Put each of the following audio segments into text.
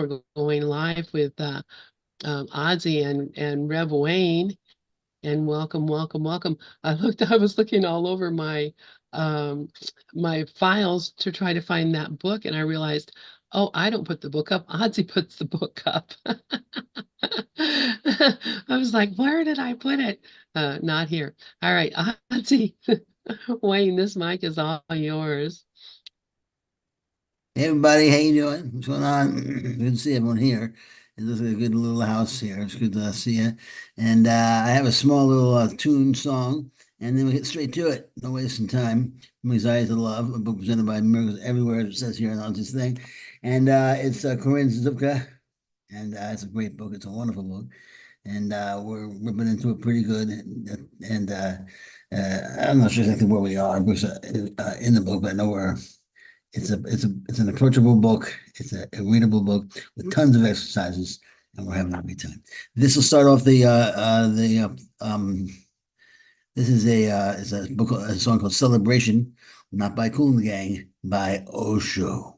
we're going live with Audsie and Rev Wayne. And welcome, welcome, welcome. I was looking all over my files to try to find that book, and I realized, oh, I don't put the book up. Audsie puts the book up. I was like, where did I put it? Not here. All right, Audsie, Wayne, this mic is all yours. Hey everybody, how you doing? What's going on? Good to see everyone here. This is a good little house here. It's good to see you. And I have a small little tune song, and then we get straight to it. No wasting time. From Anxiety to Love, a book presented by Miracles Everywhere, as it says here on this thing. And it's Corinne Zupka, and it's a great book. It's a wonderful book. And we're ripping into it pretty good. And I'm not sure exactly where we are because, in the book, but I know we're. It's an approachable book. It's a readable book with tons of exercises, and we're having a great time. This will start off this is it's a book, a song called Celebration, not by Kool and the Gang, by Osho.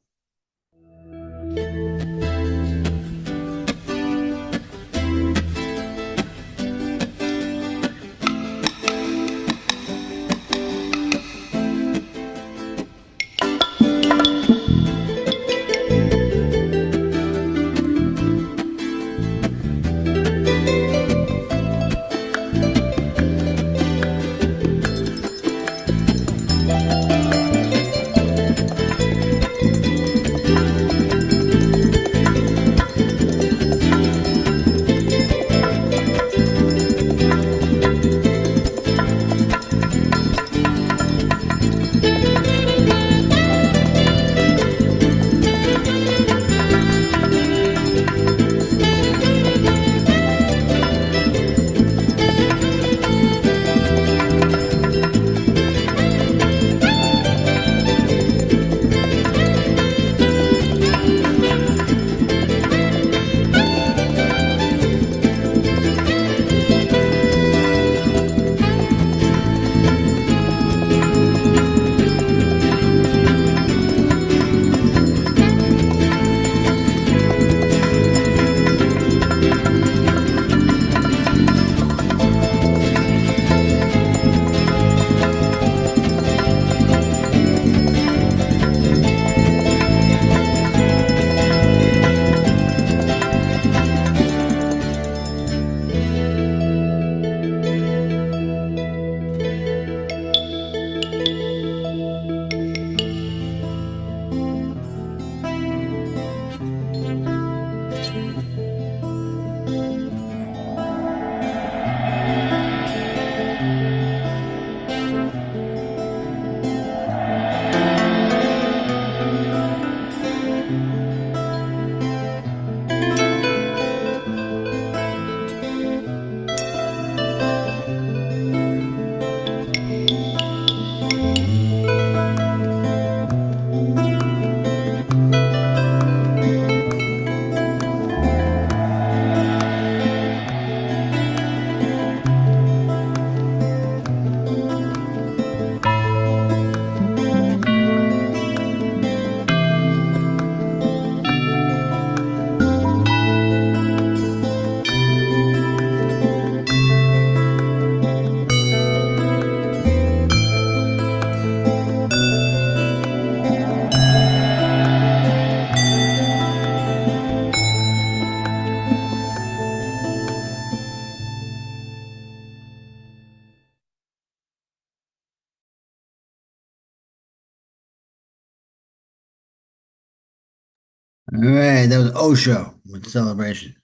All right, that was Osho with Celebration.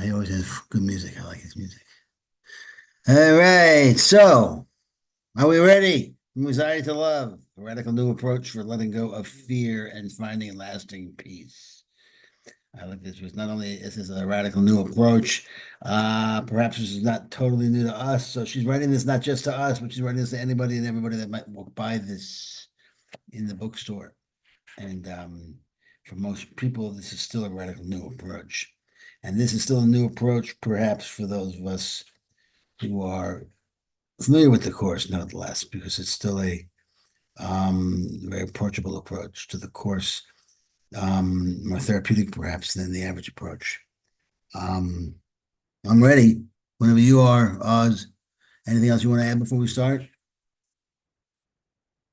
He always has good music. I like his music. All right, so are we ready? From Anxiety to Love, a radical new approach for letting go of fear and finding lasting peace. I like this because not only is this a radical new approach, perhaps this is not totally new to us. So she's writing this not just to us, but she's writing this to anybody and everybody that might walk by this in the bookstore. And for most people, this is still a radical new approach. And this is still a new approach, perhaps for those of us who are familiar with the course, nonetheless, because it's still a very approachable approach to the course. more therapeutic perhaps than the average approach. Um, I'm ready. Whenever you are, Oz. Anything else you want to add before we start?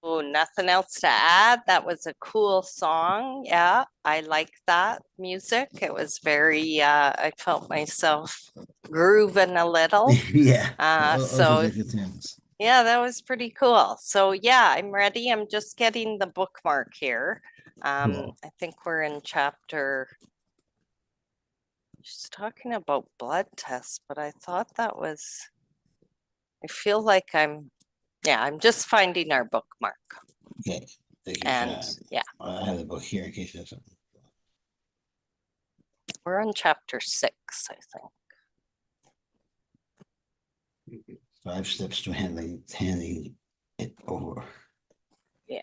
Oh, nothing else to add. That was a cool song. Yeah, I like that music. It was very, I felt myself grooving a little. Yeah. Also So take good tunes. yeah, that was pretty cool. So yeah, I'm ready. I'm just getting the bookmark here. Cool. I think we're in chapter, she's talking about blood tests, but I thought that was, I feel like I'm just finding our bookmark. Okay. Take your And time. yeah, I have the book here in case there's something. we're on chapter 6, I think. 5 steps to handing it over. Yeah.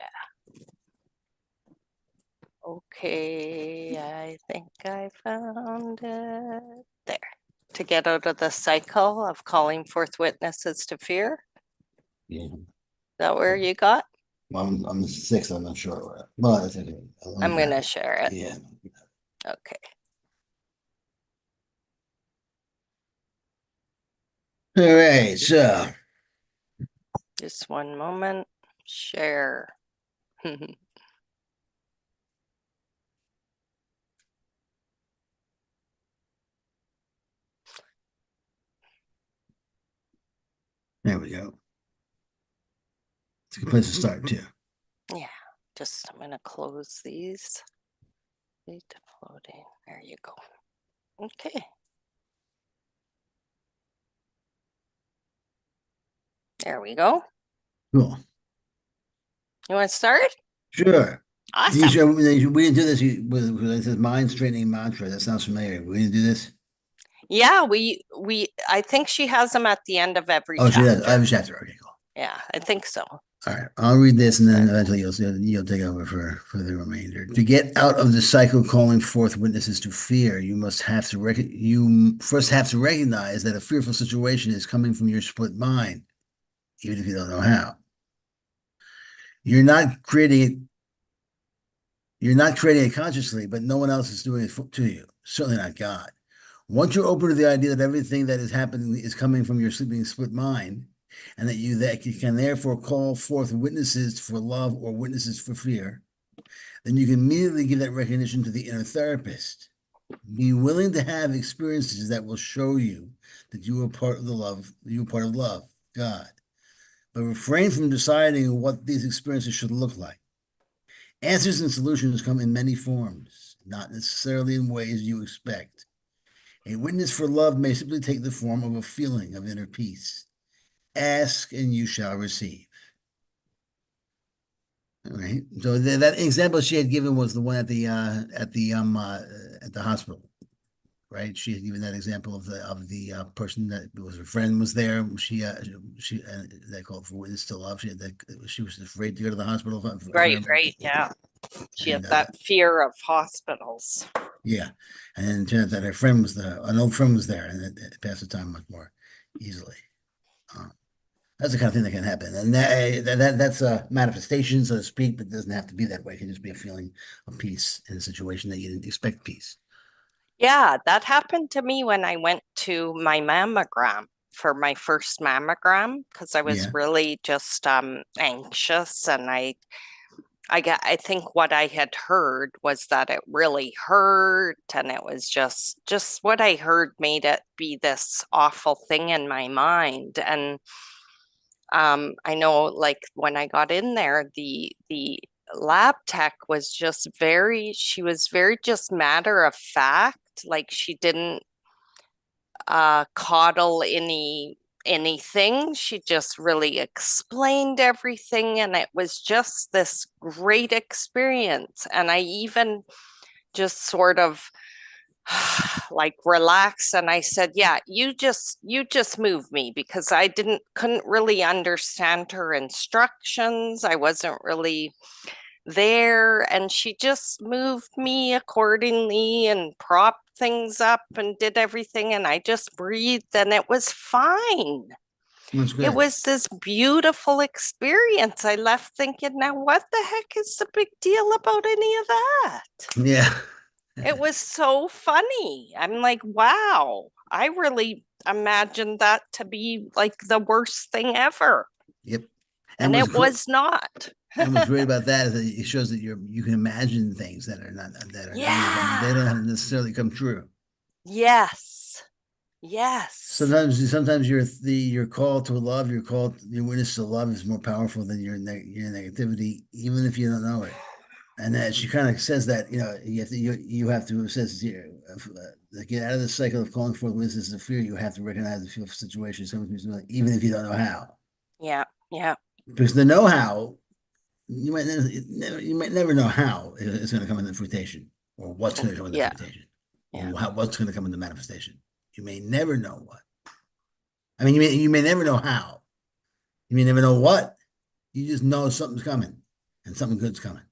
Okay, I think I found it. There. To get out of the cycle of calling forth witnesses to fear. Yeah. Is that where you got? Well, I'm 6. I'm not sure where. Well, that's okay. I'm going to share it. Yeah. Okay. All right. So Just one moment. Share. there we go. It's a good place to start too. Yeah. Just I'm going to close these. Floating. There you go. Okay. There we go. Cool. You want to start? Sure. Awesome. We didn't do this with it says mind straightening mantra. That sounds familiar. We didn't do this. Yeah, we I think she has them at the end of every Oh, she does. chapter. Every chapter. Okay, cool. Yeah, I think so. All right, I'll read this and then eventually you'll take over for the remainder. To get out of the cycle calling forth witnesses to fear, you first have to recognize that a fearful situation is coming from your split mind, even if you don't know how. You're not creating it. You're not creating it consciously, but no one else is doing it to you. Certainly not God. Once you're open to the idea that everything that is happening is coming from your sleeping split mind, and that you can therefore call forth witnesses for love or witnesses for fear, then you can immediately give that recognition to the inner therapist. Be willing to have experiences that will show you that you are part of the love, you are part of love, God. But refrain from deciding what these experiences should look like. Answers and solutions come in many forms, not necessarily in ways you expect. A witness for love may simply take the form of a feeling of inner peace. Ask and you shall receive. All right. So that example she had given was the one at the hospital, right? She had given that example of the person that was her friend was there. She they called for witness to love. She was afraid to go to the hospital. Right, yeah. She had And that fear of hospitals. yeah, and then it turned out that her friend was an old friend was there, and it passed the time much more easily. That's the kind of thing that can happen, and that's a manifestation, so to speak, but it doesn't have to be that way. It can just be a feeling of peace in a situation that you didn't expect peace. Yeah, that happened to me when I went to my mammogram for my first mammogram because I was Yeah, really just anxious and I think what I had heard was that it really hurt and it was just what I heard made it be this awful thing in my mind. And I know like when I got in there, the lab tech was just she was very just matter of fact. Like she didn't coddle anything. She just really explained everything, and it was just this great experience. And I even just sort of like relaxed and I said, yeah, you just move me because I couldn't really understand her instructions. I wasn't really there, and she just moved me accordingly and propped things up and did everything, and I just breathed and it was fine. That's It good. was this beautiful experience. I left thinking, now what the heck is the big deal about any of that? Yeah. It was so funny. I'm like, wow, I really imagined that to be like the worst thing ever. Yep. And it was not. And what's great about that is that it shows that you can imagine things that are not that are negative. I mean, they don't have to necessarily come true. Yes. Yes. Sometimes your call to love, your witness to love is more powerful than your negativity, even if you don't know it. And that she kind of says that you have to says here get out of the cycle of calling forth witnesses of fear. You have to recognize the fear of situation, even if you don't know how. Yeah. Yeah. Because the know how you might never know how it's going to come into fruition or what's going to come into fruition or what's going to come into manifestation. You may never know what. I mean, you may never know how. You may never know what. You just know something's coming and something good's coming.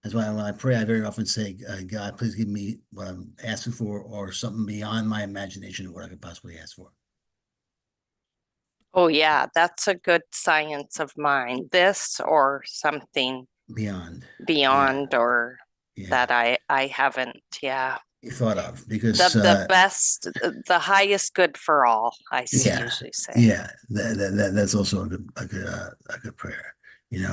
That's why when I pray, I very often say, God, please give me what I'm asking for or something beyond my imagination of what I could possibly ask for. Oh, yeah, that's a good science of mine. This or something beyond or that I haven't, thought of, because the best, the highest good for all, I usually say. Yeah, that's also a good prayer,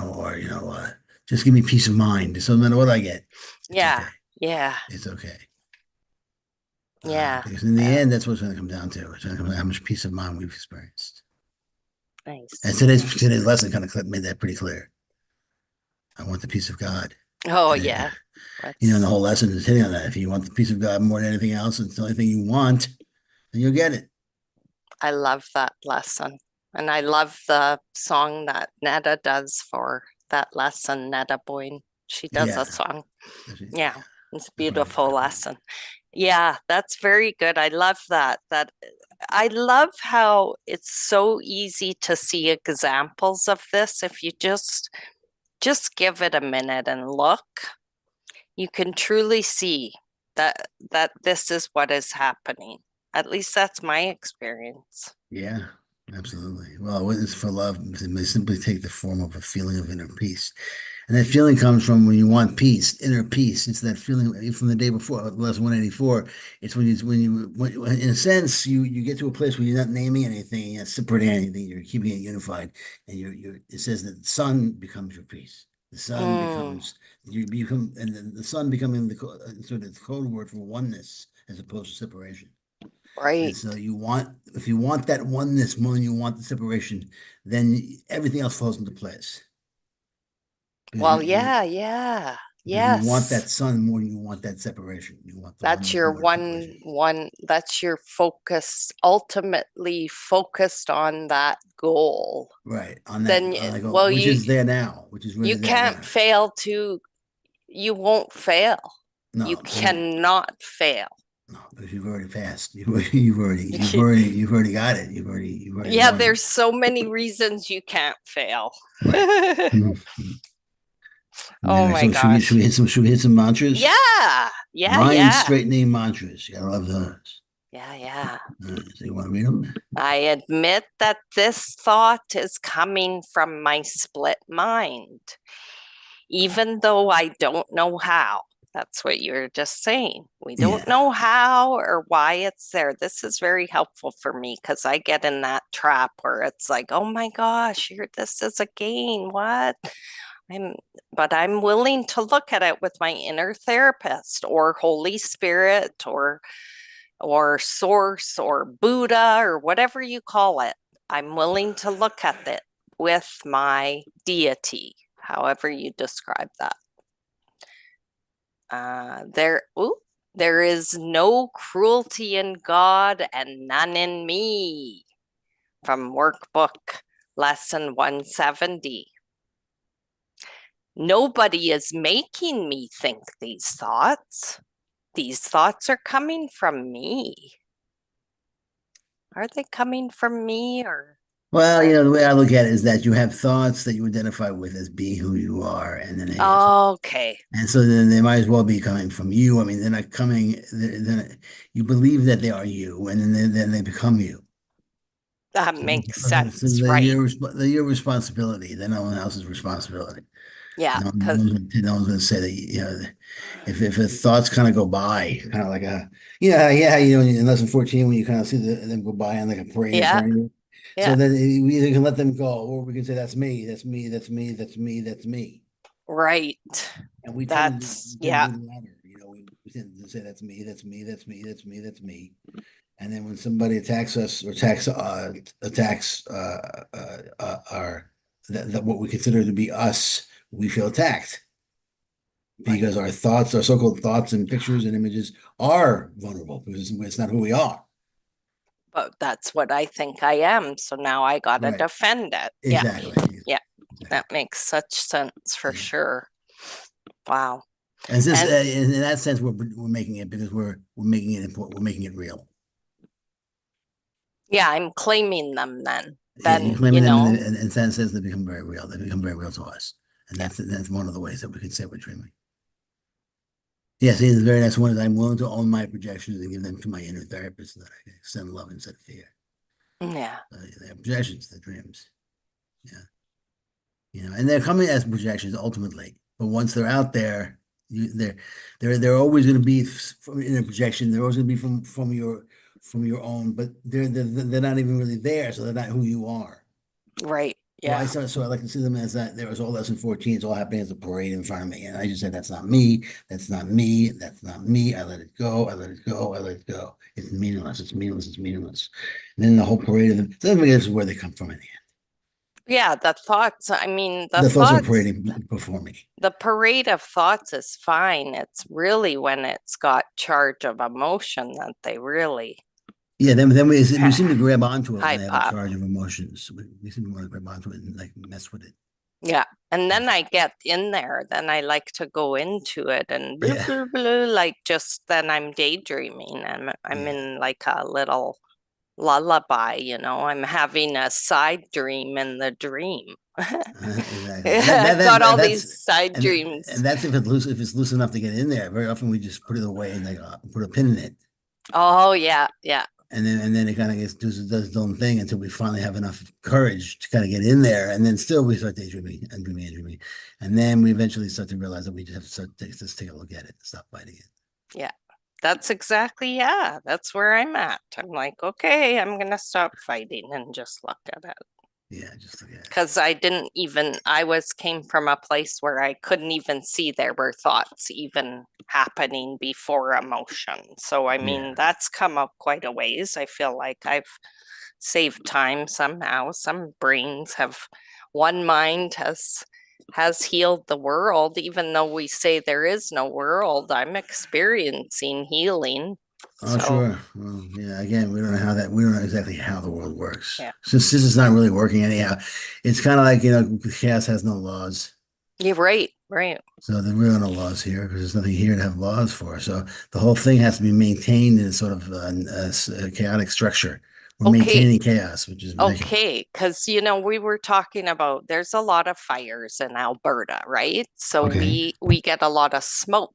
or just give me peace of mind. So no matter what I get, it's okay. It's okay. Because in the end, that's what's going to come down to. It's going to come down to how much peace of mind we've experienced. Nice. And today's lesson kind of made that pretty clear. I want the peace of God. Oh, and yeah. And the whole lesson is hitting on that. If you want the peace of God more than anything else, it's the only thing you want, then you'll get it. I love that lesson. And I love the song that Netta does for that lesson, Netta Boyne. She does a song. Yeah, it's a beautiful lesson. Yeah, that's very good. I love that. I love how it's so easy to see examples of this. If you just give it a minute and look, you can truly see that this is what is happening. At least that's my experience. Yeah, absolutely. Well, witness for love may simply take the form of a feeling of inner peace. And that feeling comes from when you want peace, inner peace. It's that feeling from the day before, lesson 184. It's when in a sense, you get to a place where you're not naming anything, you're not separating anything, you're keeping it unified. And it says that the sun becomes your peace. The sun becomes, and the sun becoming the sort of the code word for oneness as opposed to separation. Right. And so if you want that oneness more than you want the separation, then everything else falls into place. Well, yes. You want that sun more than you want that separation. You want that's your that's your focus, ultimately focused on that goal. Right. On that goal, which is there now, which is really you can't fail you won't fail. No, you cannot fail. No, because you've already passed. You've already got it. You've already there's so many reasons you can't fail. Right. Oh my gosh. Should we hit some mantras? Yeah. Mind straightening mantras. You gotta love those. Yeah. So you want to read them? I admit that this thought is coming from my split mind, even though I don't know how. That's what you're just saying. We don't know how or why it's there. This is very helpful for me because I get in that trap where it's like, oh my gosh, this is a gain. What? But I'm willing to look at it with my inner therapist or Holy Spirit or Source or Buddha or whatever you call it. I'm willing to look at it with my deity, however you describe that. There is no cruelty in God and none in me. From Workbook Lesson 170. Nobody is making me think these thoughts. These thoughts are coming from me. Are they coming from me or? Well, the way I look at it is that you have thoughts that you identify with as being who you are, and then okay. And so then they might as well be coming from you. I mean, they're not coming. You believe that they are you, and then they become you. That makes sense, They're right? they're your responsibility. They're no one else's responsibility. Yeah, No one's no one's gonna say that, if the thoughts kind of go by, kind of like in lesson 14 when you kind of see them go by on like a parade in yeah, front of you. So yeah, then we either can let them go, or we can say that's me, that's me, that's me, that's me, that's me. right. And That's, we tend yeah, to do the latter. We tend to say that's me, that's me, that's me, that's me, that's me. And then when somebody attacks us or attacks our that what we consider to be us, we feel attacked right. because our thoughts, our so-called thoughts and pictures and images are vulnerable because it's not who we are. But that's what I think I am. So now I got to Right. defend it. Yeah, Exactly. yeah, Exactly. that makes such sense for Yeah. sure. Wow. And since And in that sense, we're making it because we're making it important. We're making it real. yeah, I'm claiming them then. Yeah, you Then, claiming them in that sense, they become very real. They become very real to us, and yeah, that's one of the ways that we can say we're dreaming. Yeah, see, the very next one is I'm willing to own my projections and give them to my inner therapist so that I can extend love instead of fear. yeah, They're projections, they're dreams. Yeah. And they're coming as projections ultimately, but once they're out there, they're always going to be in a projection. They're always going to be from your own, but they're not even really there, so they're not who you are. right. Yeah, So I like to see them as that there was all lesson 14, it's all happening as a parade in front of me. And I just said, that's not me, that's not me, that's not me. I let it go, I let it go, I let it go. It's meaningless, it's meaningless, it's meaningless. And then the whole parade of them, so I guess is where they come from in the end. yeah. The thoughts, I mean, The thoughts are parading before me. the parade of thoughts is fine. It's really when it's got charge of emotion that they really Yeah, then we seem to grab onto it when they hype have a up. charge of emotions. We seem to want to grab onto it and like mess with it. Yeah. And then I get in there, then I like to go into it and blah, Yeah, blah, blah, like just then I'm daydreaming. I'm yeah. in like a little lullaby, I'm having a side dream in the dream. Exactly. I've got all these That's side dreams. and that's if it's loose enough to get in there. Very often we just put it away and like put a pin in it, Oh yeah, yeah, and then it kind of does its own thing until we finally have enough courage to kind of get in there, and then still we start daydreaming and dreaming and dreaming, and then we eventually start to realize that we just have to just take a look at it and stop fighting it. yeah. That's exactly, yeah, that's where I'm at. I'm like, okay, I'm gonna stop fighting and just look at it. Yeah, just look at it. Because I came from a place where I couldn't even see there were thoughts even happening before emotion. So, I mean, Yeah. that's come up quite a ways. I feel like I've saved time somehow. Some brains have, one mind has healed the world, even though we say there is no world. I'm experiencing healing. Oh, So, sure. Well, yeah. Again, we don't know exactly how the world works. yeah, Since this is not really working anyhow, it's kind of like, chaos has no laws. you're right, right. So there really are no laws here because there's nothing here to have laws for. So the whole thing has to be maintained in sort of a chaotic structure. We're Okay, maintaining chaos, which is ridiculous. okay, because we were talking about there's a lot of fires in Alberta, right? So Okay. we get a lot of smoke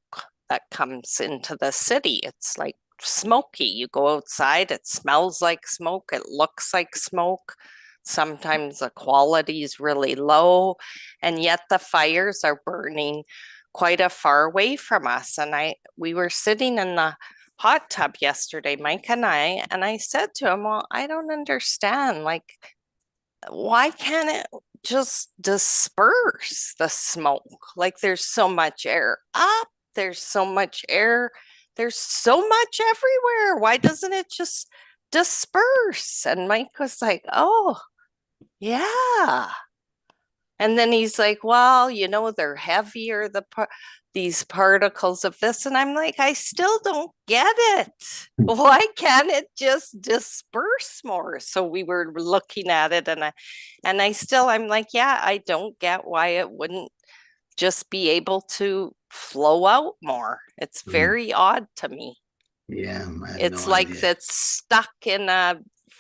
that comes into the city. It's like smoky. You go outside, it smells like smoke, it looks like smoke. Sometimes the quality is really low, and yet the fires are burning quite a far away from us. And we were sitting in the hot tub yesterday, Mike and I said to him, well, I don't understand. Like, why can't it just disperse the smoke? Like, there's so much air up, there's so much air, there's so much everywhere. Why doesn't it just disperse? And Mike was like, oh, yeah. And then he's like, well, they're heavier, these particles of this. And I'm like, I still don't get it. Why can't it just disperse more? So we were looking at it I'm like, yeah, I don't get why it wouldn't just be able to flow out more. It's Mm. very odd to me. Yeah, I have It's no like idea. it's stuck in a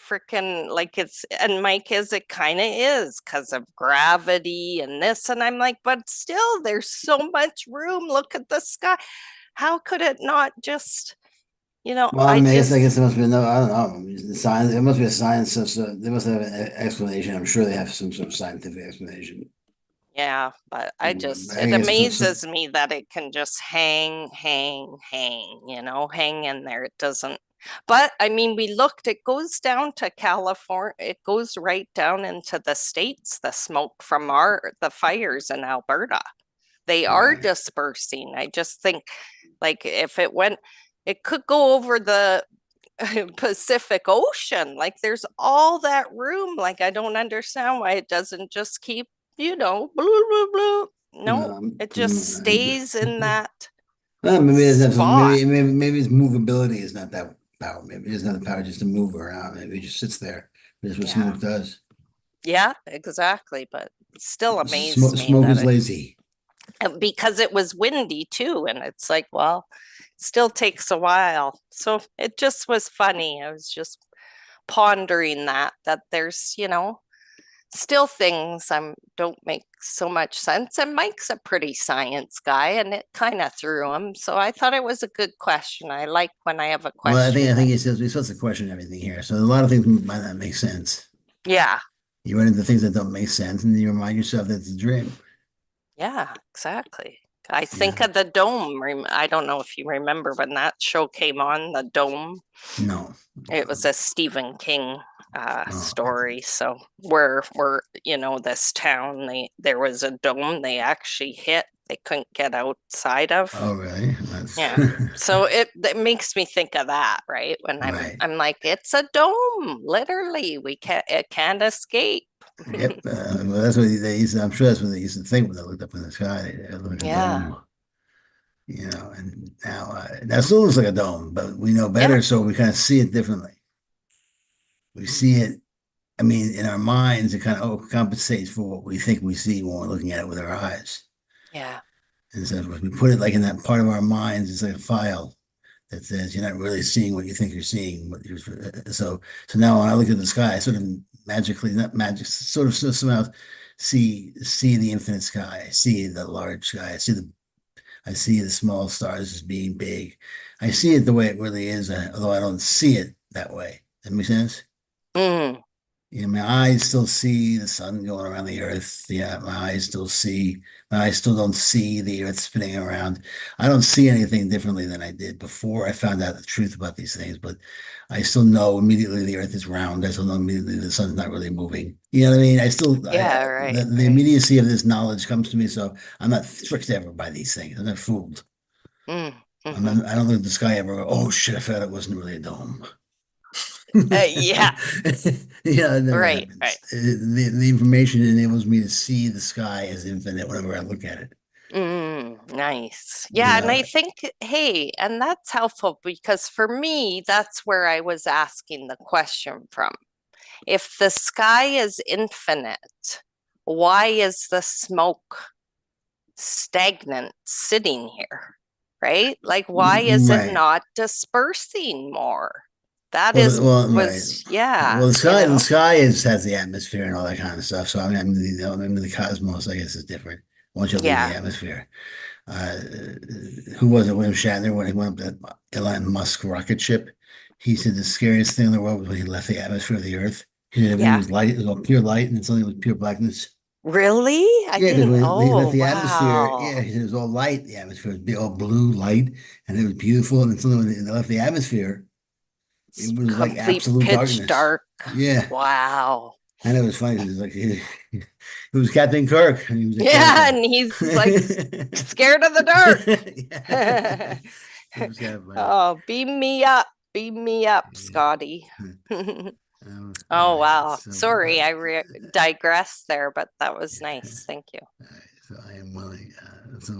freaking like it's and Mike is it kind of is because of gravity and this and I'm like, but still there's so much room. Look at the sky. How could it not just Well, I I mean, I just, guess there must be no, I don't know. Science, there must be a science, so they must have an explanation. I'm sure they have some sort of scientific explanation. yeah, but I it guess amazes me that it can just hang in there. It doesn't, but I mean, we looked, it goes down to California, it goes right down into the States, the smoke from the fires in Alberta. They are right. dispersing. I just think, like, if it went, it could go over the Pacific Ocean. Like, there's all that room. Like, I don't understand why it doesn't just keep, blue, blue, blue. No, it just stays in that Well, maybe it doesn't have some, spot. maybe its movability is not that power. Maybe it doesn't have the power just to move around. Maybe it just sits there. That's what Yeah. smoke does. Yeah, exactly. But it still amazed me Smoke that is lazy. because it was windy too. And it's like, well, it still takes a while. So it just was funny. I was just pondering that there's, still things don't make so much sense. And Mike's a pretty science guy, and it kind of threw him. So I thought it was a good question. I like when I have a Well, I question think that, we're supposed to question everything here. So a lot of things might not make sense. yeah, You run into things that don't make sense, and you remind yourself that it's a dream. yeah, exactly. I think Yeah. of the dome. I don't know if you remember when that show came on, the dome. No. It was a Stephen King Oh, story. So where this town, there was a dome they actually hit. They couldn't get outside of. oh, really? That's Yeah. So it makes me think of that, right? When right. I'm like, it's a dome, literally. It can't escape. Yep. Well, that's what they used to, I'm sure that's what they used to think when they looked up in the sky. They looked like a Yeah. dome, and now it still looks like a dome, but we know Yeah. better, so we kind of see it differently. We see it, I mean, in our minds, it kind of compensates for what we think we see when we're looking at it with our eyes. Yeah. And so we put it like in that part of our minds, it's like a file that says you're not really seeing what you think you're seeing. So now when I look at the sky, I sort of magically, not magic, sort of somehow see the infinite sky. I see the large sky. I see the small stars as being big. I see it the way it really is, although I don't see it that way. That makes sense? Mm. My eyes still see the sun going around the earth. Yeah, my eyes still don't see the earth spinning around. I don't see anything differently than I did before I found out the truth about these things, but I still know immediately the earth is round. I still know immediately the sun's not really moving. You know what I mean? Yeah, right, The right. immediacy of this knowledge comes to me, so I'm not tricked ever by these things. I'm not fooled. Mm. Hmm. I don't look at the sky ever and go, oh shit, I thought it wasn't really a dome. Yeah, Yeah, it never right, right. happens. The information enables me to see the sky as infinite whenever I look at it. Nice. You Yeah, and I know, think, hey, and that's helpful because for me, that's where I was asking the question from. If the sky is infinite, why is the smoke stagnant sitting here? Right? Like, why is it right. not dispersing more? That is, Right. yeah, Well, the sky has the atmosphere and all that kind of stuff. So I mean, the cosmos, I guess, is different once you leave the Yeah, atmosphere. Uh, who was it? William Shatner when he went up that Elon Musk rocket ship. He said the scariest thing in the world was when he left the atmosphere of the Earth. He said everything yeah. was light, it was all pure light, and suddenly it was pure blackness. Really? I Yeah, because didn't. when he left Oh, the atmosphere, wow. yeah, he said it was all light. The atmosphere was all blue light, and it was beautiful. And then suddenly when they left the atmosphere, It's it was like complete absolute pitch darkness. dark. Yeah. Wow. And it was funny because it was like it was Captain Kirk and he was a Yeah, character. and he's like scared of the dark. Yeah. It was kind of funny. Oh, beam me up. Beam me up, Scotty. All Oh, right. wow. Sorry, I digressed there, but that was nice. Thank you. All right. So I am willing. So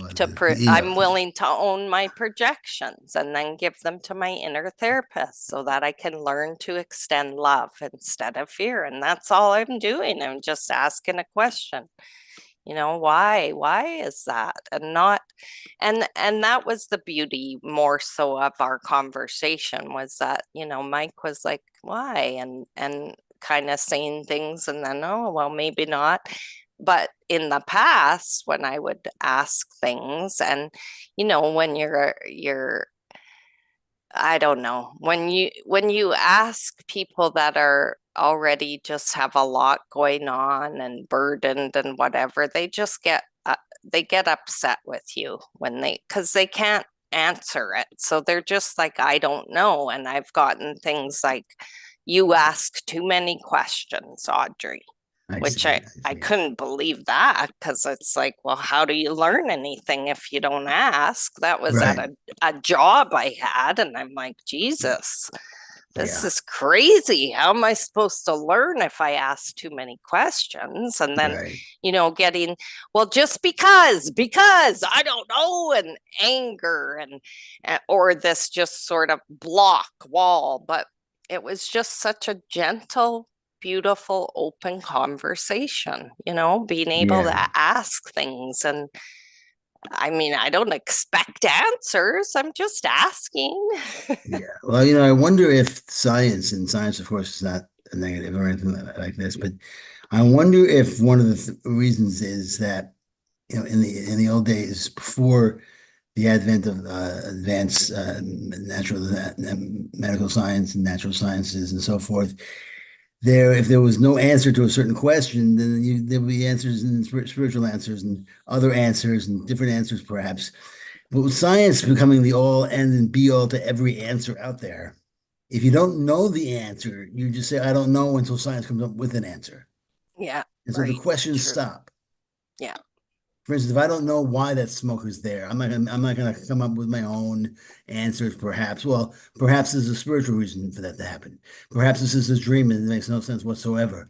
I'm willing to own my projections and then give them to my inner therapist so that I can learn to extend love instead of fear. And that's all I'm doing. I'm just asking a question. Why is that? And not and that was the beauty more so of our conversation was that, Mike was like, why? And kind of saying things and then, oh, well, maybe not. But in the past, when I would ask things and when you're I don't know. When you ask people that are already just have a lot going on and burdened and whatever, they get upset with you when because they can't answer it. So they're just like, I don't know. And I've gotten things like, you ask too many questions, Audrey, I which see. I I see. couldn't believe that because it's like, well, how do you learn anything if you don't ask? That was at Right. a job I had, and I'm like, Jesus, this Yeah. is crazy. How am I supposed to learn if I ask too many questions? And then, Right. getting, well, just because I don't know, and anger or this just sort of block wall. But it was just such a gentle, beautiful, open conversation, being able Yeah. to ask things. And I mean, I don't expect answers, I'm just asking. Yeah. Well, I wonder if science, and science, of course, is not a negative or anything like this, but I wonder if one of the reasons is that, in the old days before the advent of advanced natural medical science and natural sciences and so forth, if there was no answer to a certain question, then there would be answers and spiritual answers and other answers and different answers, perhaps. But with science becoming the all end and be all to every answer out there, if you don't know the answer, you just say, I don't know until science comes up with an answer. Yeah, And so the right. questions True. stop. Yeah. For instance, if I don't know why that smoke is there, I'm not gonna come up with my own answers, perhaps. Well, perhaps there's a spiritual reason for that to happen. Perhaps this is a dream and it makes no sense whatsoever.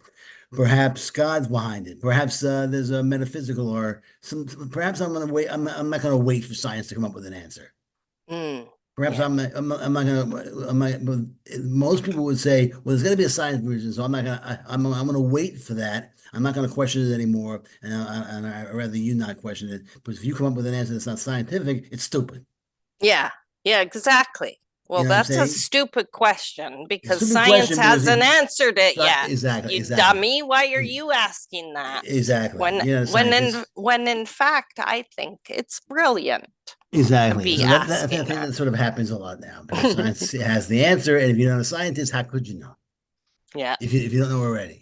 Perhaps God's behind it. Perhaps there's a metaphysical or some. Perhaps I'm gonna wait. I'm not gonna wait for science to come up with an answer. Mm, Perhaps yeah. I'm not gonna. But most people would say, well, there's gonna be a science reason, so I'm not gonna. I'm gonna wait for that. I'm not gonna question it anymore, and I rather you not question it. But if you come up with an answer that's not scientific, it's stupid. Yeah. Yeah, exactly. You Well, know what I'm that's a saying? stupid question It's a because stupid science question because hasn't answered it yet. exactly, You exactly, dummy, why are you asking that? exactly. When You're not a when in scientist. when in fact I think it's brilliant to Exactly. be So I asking think that. that sort of happens a lot now because science has the answer, and if you're not a scientist, how could you know? Yeah. If you don't know already.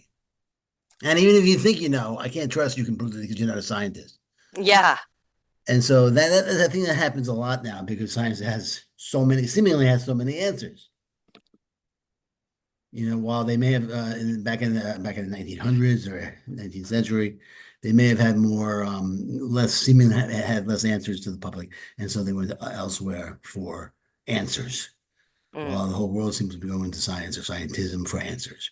And even if you think you know, I can't trust you completely because you're not a scientist. Yeah. And so I think that happens a lot now because science seemingly has so many answers. While they may have back in the 1900s or 19th century, they may have had more less seemingly had less answers to the public, and so they went elsewhere for answers. Mm. While the whole world seems to be going to science or scientism for answers.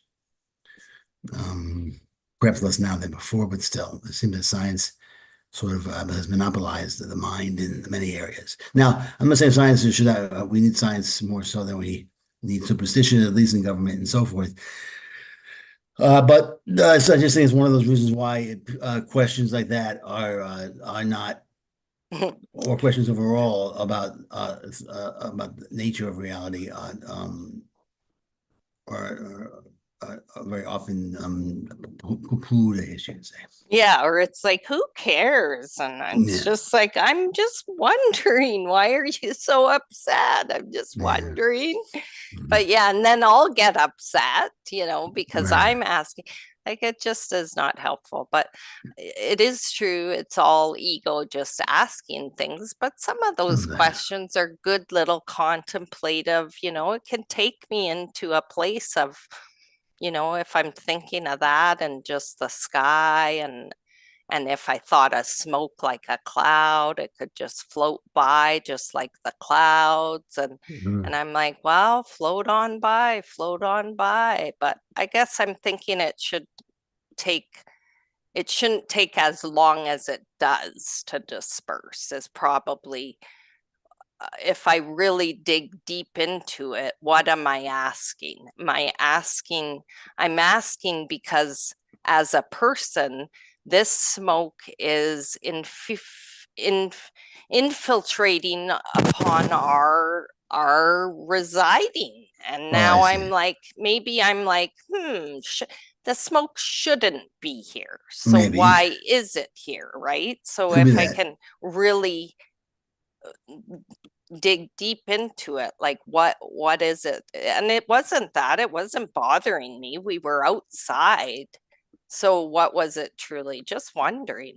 Um, Perhaps less now than before, but still, it seems that science sort of has monopolized the mind in many areas. Now, I'm not saying science should we need science more so than we need superstition, at least in government and so forth. But so I just think it's one of those reasons why questions like that are not, or questions overall about the nature of reality are very often poo-pooed, I guess you could say. Yeah, or it's like, who cares? And it's Yeah, just like, I'm just wondering, why are you so upset? I'm just yeah, wondering. mhm, But yeah, and then I'll get upset, because right. I'm asking. Like, it just is not helpful. But it is true, it's all ego just asking things. But some of Some those of that. questions are good little contemplative, it can take me into a place of, if I'm thinking of that and just the sky, and if I thought of smoke like a cloud, it could just float by just like the clouds. And Mhm. I'm like, well, float on by, float on by. But I guess I'm thinking take it shouldn't take as long as it does to disperse, is probably, if I really dig deep into it, what am I asking? I'm asking because as a person, this smoke is infiltrating upon our residing. And Oh, I now see. maybe I'm like, the smoke shouldn't be here. So Maybe. why is it here? Right. So Could be if I that. can really dig deep into it. Like, what is it? And it wasn't bothering me. We were outside. So what was it truly? Just wondering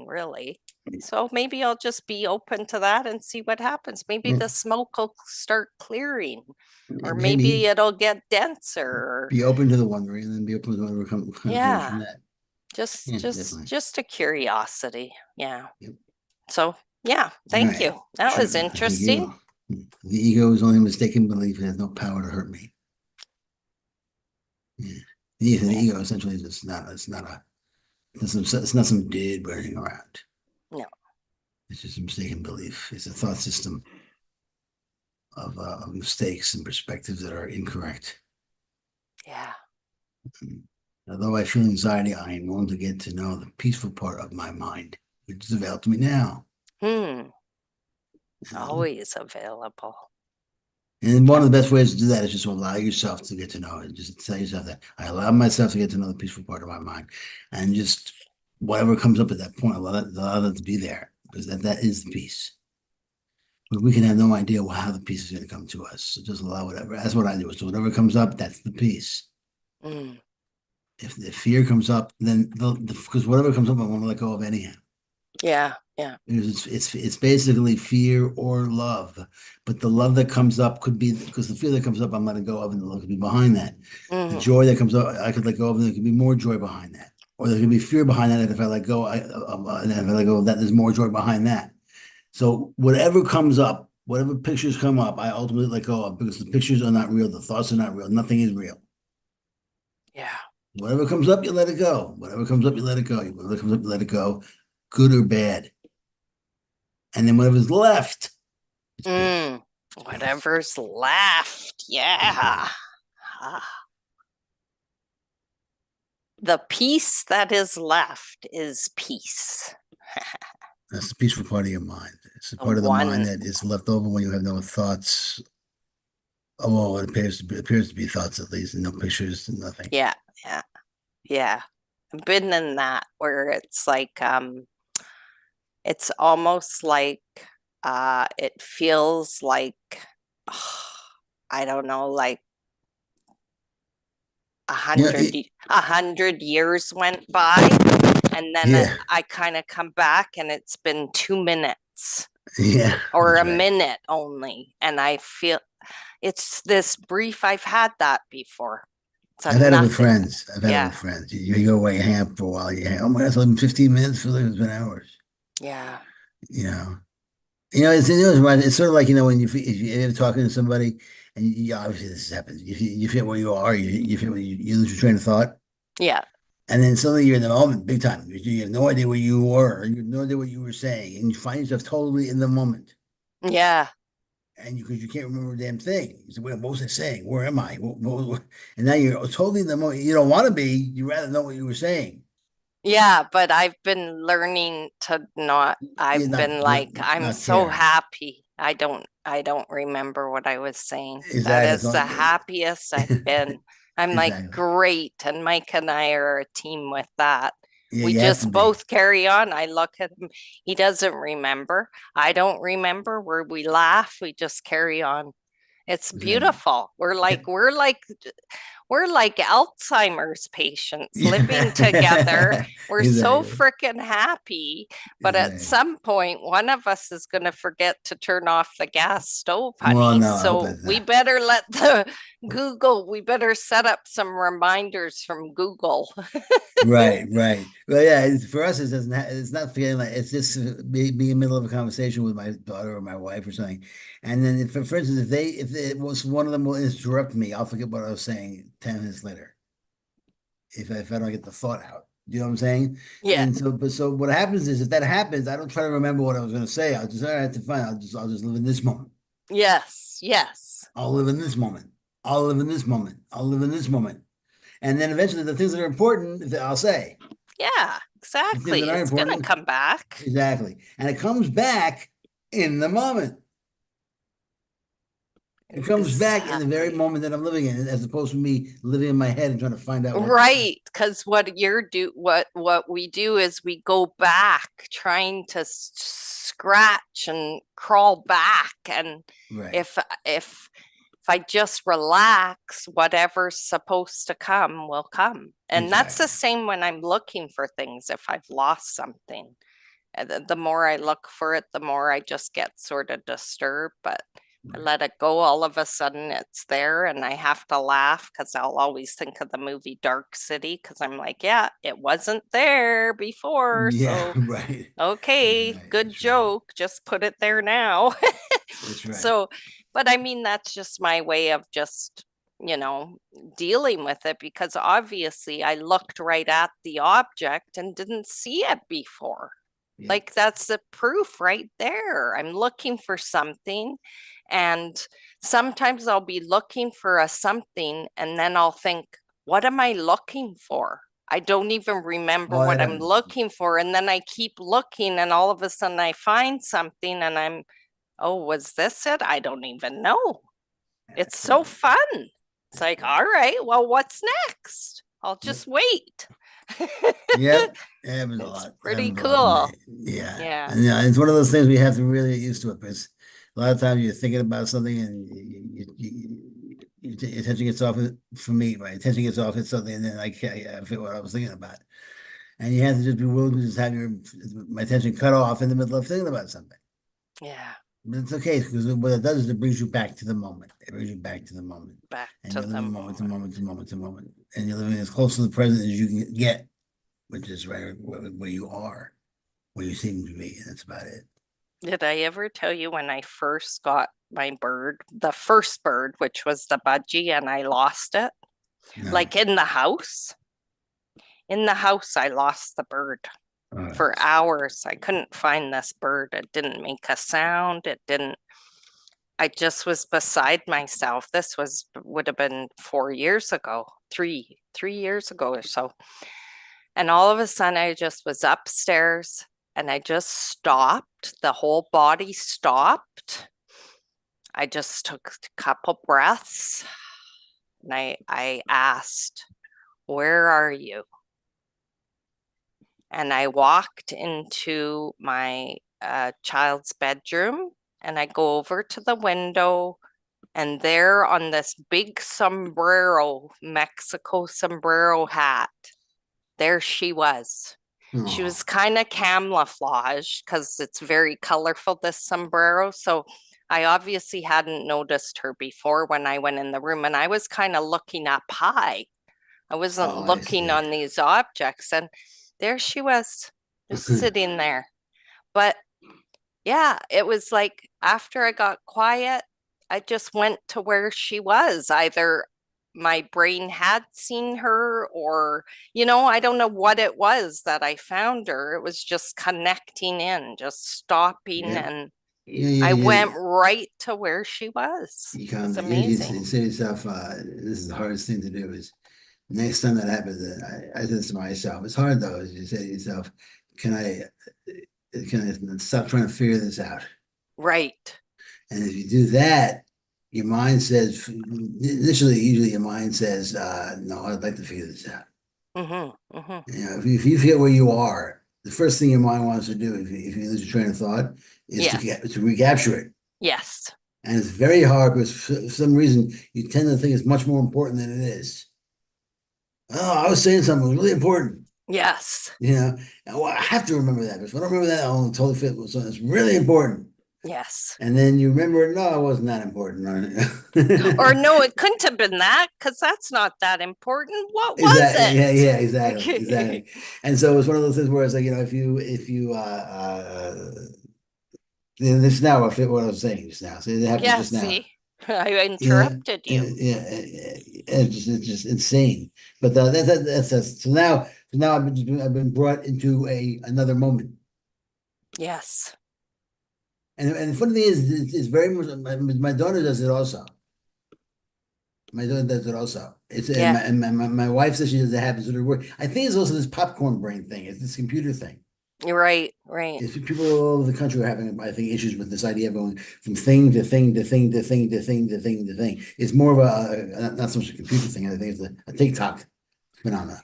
really. So maybe I'll just be open to that and see what happens. Maybe the smoke will start clearing, or maybe it'll get denser. Be open to the wondering, and then be open to whatever comes from that. Just a curiosity. Yeah. Yep. So yeah, thank you. That was interesting. The ego is only a mistaken belief. It has no power to hurt me. Yeah. The ego essentially is it's not some dude running around. No. It's just a mistaken belief. It's a thought system of mistakes and perspectives that are incorrect. Yeah. Although I feel anxiety, I am willing to get to know the peaceful part of my mind, which is available to me now. Always available. And one of the best ways to do that is just to allow yourself to get to know it. Just tell yourself that I allow myself to get to know the peaceful part of my mind, and just whatever comes up at that point, allow that to be there, because that is the peace. But we can have no idea how the peace is going to come to us. So just allow whatever. That's what I do. So whatever comes up, that's the peace. If the fear comes up, then because whatever comes up, I want to let go of anyhow. Yeah. Because it's basically fear or love, but the love that comes up could be because the fear that comes up I'm letting go of, and the love could be behind that. The joy that comes up I could let go of, and there could be more joy behind that, or there could be fear behind that. And if I let go, and if I let go of that, there's more joy behind that. So whatever comes up, whatever pictures come up, I ultimately let go of, because the pictures are not real, the thoughts are not real, nothing is real. Yeah. Whatever comes up, you let it go. Whatever comes up, you let it go. Whatever comes up, you let it go, good or bad. And then whatever's left. Whatever's left. Yeah. The peace that is left is peace. That's the peaceful part of your mind. It's the part of the mind that is left over when you have no thoughts. Oh, well, it appears to be thoughts, at least, and no pictures and nothing. Yeah. I've been in that where it's like it's almost like it feels like I don't know, like 100 years went by, and then I kind of come back and it's been 2 minutes. Or a minute only, and I feel it's this brief. I've had that before. I've had it with friends. You go away and hang out for a while. You hang, oh my God, it's only 15 minutes. It's been hours. Yeah. It's sort of like, when if you're talking to somebody, and you obviously this happens. You feel where you are. You feel you lose your train of thought. Yeah. And then suddenly you're in the moment, big time. You have no idea where you were. You have no idea what you were saying, and you find yourself totally in the moment. Yeah. And because you can't remember a damn thing. You say, what was I saying? Where am I? And now you're totally in the moment. You don't want to be. You rather know what you were saying. Yeah, but I've been learning to not. I'm so happy. I don't remember what I was saying. Exactly. That is the happiest I've been. I'm like, great. And Mike and I are a team with that. We just both carry on. I look at him. He doesn't remember. I don't remember. Where we laugh, we just carry on. It's beautiful. We're like Alzheimer's patients living together. We're so freaking happy. But at some point, one of us is going to forget to turn off the gas stove, honey. Well, no, so we better we better set up some reminders from Google. Right. Well, yeah, for us, it's not feeling like it's just being in the middle of a conversation with my daughter or my wife or something. And then for instance, if it was one of them will interrupt me, I'll forget what I was saying 10 minutes later. If I don't get the thought out. You know what I'm saying? Yeah. And so what happens is if that happens, I don't try to remember what I was going to say. I'll just I'll just live in this moment. Yes. I'll live in this moment. I'll live in this moment. I'll live in this moment. And then eventually the things that are important, I'll say. Yeah, exactly. It's going to come back. Exactly. And it comes back in the moment. It comes back in the very Exactly. moment that I'm living in, as opposed to me living in my head and trying to find out what. Right, because what we do is we go back trying to scratch and crawl back, and Right. if I just relax, whatever's supposed to come will come. And that's the Exactly. same when I'm looking for things. If I've lost something, the more I look for it, the more I just get sort of disturbed. But I let it go. All of a sudden, it's there, and I have to laugh because I'll always think of the movie Dark City because I'm like, yeah, it wasn't there before. Yeah, So, right. That's okay, right. good That's right. joke. Just put it there now. That's right. So, but I mean, that's just my way of just, dealing with it because obviously I looked right at the object and didn't see it before. Yeah. Like that's the proof right there. I'm looking for something, and sometimes I'll be looking for a something, and then I'll think, what am I looking for? I don't even remember Oh, that what I'm happens. looking for. And then I keep looking, and all of a sudden I find something, and oh, was this it? I don't even know. It's so Absolutely. fun. It's That's like, right. all right, well, what's next? I'll Yep. just wait. Yep. It happens a It's lot. It pretty happens a lot to cool. me. Yeah. Yeah. And yeah, it's one of those things we have to really get used to it because a lot of times you're thinking about something and your attention gets off it. For me, my attention gets off at something, and then I forget what I was thinking about. And you have to just be willing to just have my attention cut off in the middle of thinking about something. Yeah. But it's okay because what it does is it brings you back to the moment. It brings you back to the moment. Back And to you're the living moment to moment. moment to moment to moment. And you're living as close to the present as you can get, which is right where you are, where you seem to be. And that's about it. Did I ever tell you when I first got my bird, the first bird, which was the budgie, and I lost it? No. Like in the house? In the house, I lost the bird for hours. I couldn't find this bird. It didn't make a sound. It didn't, I just was beside myself. This would have been 4 years ago, three years ago or so. And all of a sudden, I just was upstairs and I just stopped. The whole body stopped. I just took a couple breaths and I asked, where are you? And I walked into my child's bedroom and I go over to the window, and there on this big sombrero, Mexico sombrero hat, there she was. She Oh, was kind of camouflaged because it's very colorful, this sombrero. So I obviously hadn't noticed her before when I went in the room, and I was kind of looking up high. I wasn't oh, I looking see. on these objects, and there she was, just sitting there. But yeah, it was like after I got quiet, I just went to where she was. Either my brain had seen her, or, I don't know what it was that I found her. It was just connecting in, just stopping, Yeah. and Yeah, I yeah, went yeah. right to where she was. You It was can't, you amazing. say to yourself, this is the hardest thing to do is next time that happens, I said to myself, it's hard though, as you say to yourself, can I, can I stop trying to figure this out? Right. And if you do that, your mind says, initially, usually your mind says, no, I'd like to figure this out. Mm-hmm. Mm-hmm. If you forget where you are, the first thing your mind wants to do, if you lose your train of thought, is Yes. to recapture it. Yes. And it's very hard because for some reason you tend to think it's much more important than it is. Oh, I was saying something really important. Yes. Well, I have to remember that. Because if I don't remember that, I'll totally fit with something that's really important. Yes. And then you remember, no, it wasn't that important. Or no, it couldn't have been that because that's not that important. What was Exactly. Yeah, yeah, exactly. it? Exactly. And so it's one of those things where it's like, this is now what I was saying just now. So it happened Yeah, just now. see, I Yeah, interrupted you. it's just insane. But that's so now I've been brought into another moment. Yes. And the funny thing is, it's very much my daughter does it also. My daughter does it also. It's and Yeah. my wife says she does it happens to her work. I think it's also this popcorn brain thing. It's this computer thing. Right, right. It's people all over the country are having, I think, issues with this idea of going from thing to thing to thing to thing to thing to thing to thing. It's more of not so much a computer thing. I think it's a TikTok phenomenon.